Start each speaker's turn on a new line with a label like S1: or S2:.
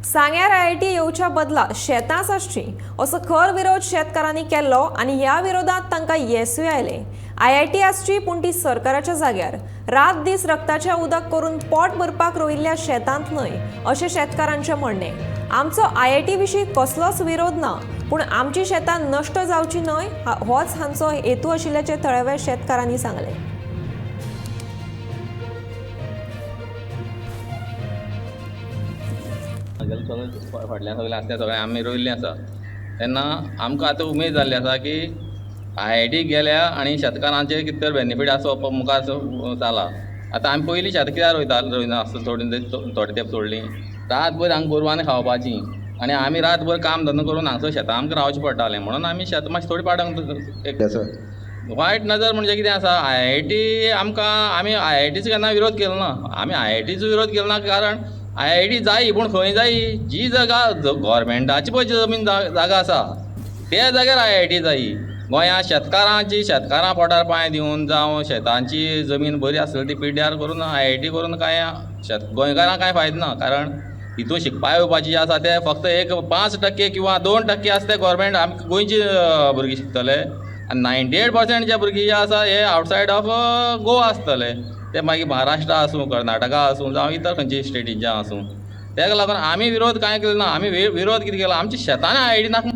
S1: सांग्यार आयआयटी येवच्या बदला शेतांच आसची असो खर विरोध शेतकारांनी केल्लो आनी ह्या विरोधात तांकां येसूय आयले। आयआयटी आसची पूण ती सरकाराच्या जाग्यार रात दीस रक्ताचें उदक करून पोट भरपाक रोयिल्ल्या शेतांत न्हय अशें शेतकारांचें म्हणणें। आमचो आयआयटी विशीं कसलोच विरोध ना, पूण आमची शेतां नश्ट जावची न्हय होच हांचो हेतू आशिल्ल्याचें थळाव्या शेतकारांनी सांगलें।
S2: फाटल्यान सगळें आसलें सगळें आमी रोयल्लें आसा तेन्ना आमकां आतां उमेद जाल्ली आसा की आयआयटी गेल्या आनी शेतकारांचे कितें तर बेनिफीट आसप मुखार जाला। आतां आमी पयलीं शेतां कित्याक रोयना आसता थोडे तेंप सोडलीं, रातभर हांगा गोरवांनी खावपाचीं आनी आमी रातभर काम धंदो करून हांगसर शेतां आमकां रावचें पडटालें, म्हणून आमी शेतां मातशीं थोडीं पाडंग एक वायट नजर म्हणजे कितें आसा। आयआयटी आमी आयआयटीचो केन्ना विरोध केलो ना, आमी आयआयटीचो विरोध केलो ना कारण आयआयटी जायी पूण खंय जायी जी जागा गव्हर्मेंटाची पळय जमीन जागा आसा त्या जाग्यार आयआयटी जायी। गोंयांत शेतकारां पोटार पांय दिवन जावं शेतांची जमीन बरी आसली ती पिड्ड्यार करून आयआयटी करून कांय गोंयकारांक कांय फायदो ना, कारण हितून शिकपा येवपाची जे आसा ते फक्त एक 5% किंवा 2% आसा ते गव्हर्मेंट आमकां गोंयची भुरगीं शिकतले आनी 98% जे भुरगीं जे आसा हे आवटसायड ऑफ गोवा आसतले, ते मागीर महाराष्ट्रा आसूं कर्नाटका आसूं जावं इतर खंयची स्टेटींचे आसूं। ताका लागून आमी विरोध कांय केलो ना। आमी विरोध कितें केलो, आमच्या शेतांनी आयआयटी नाका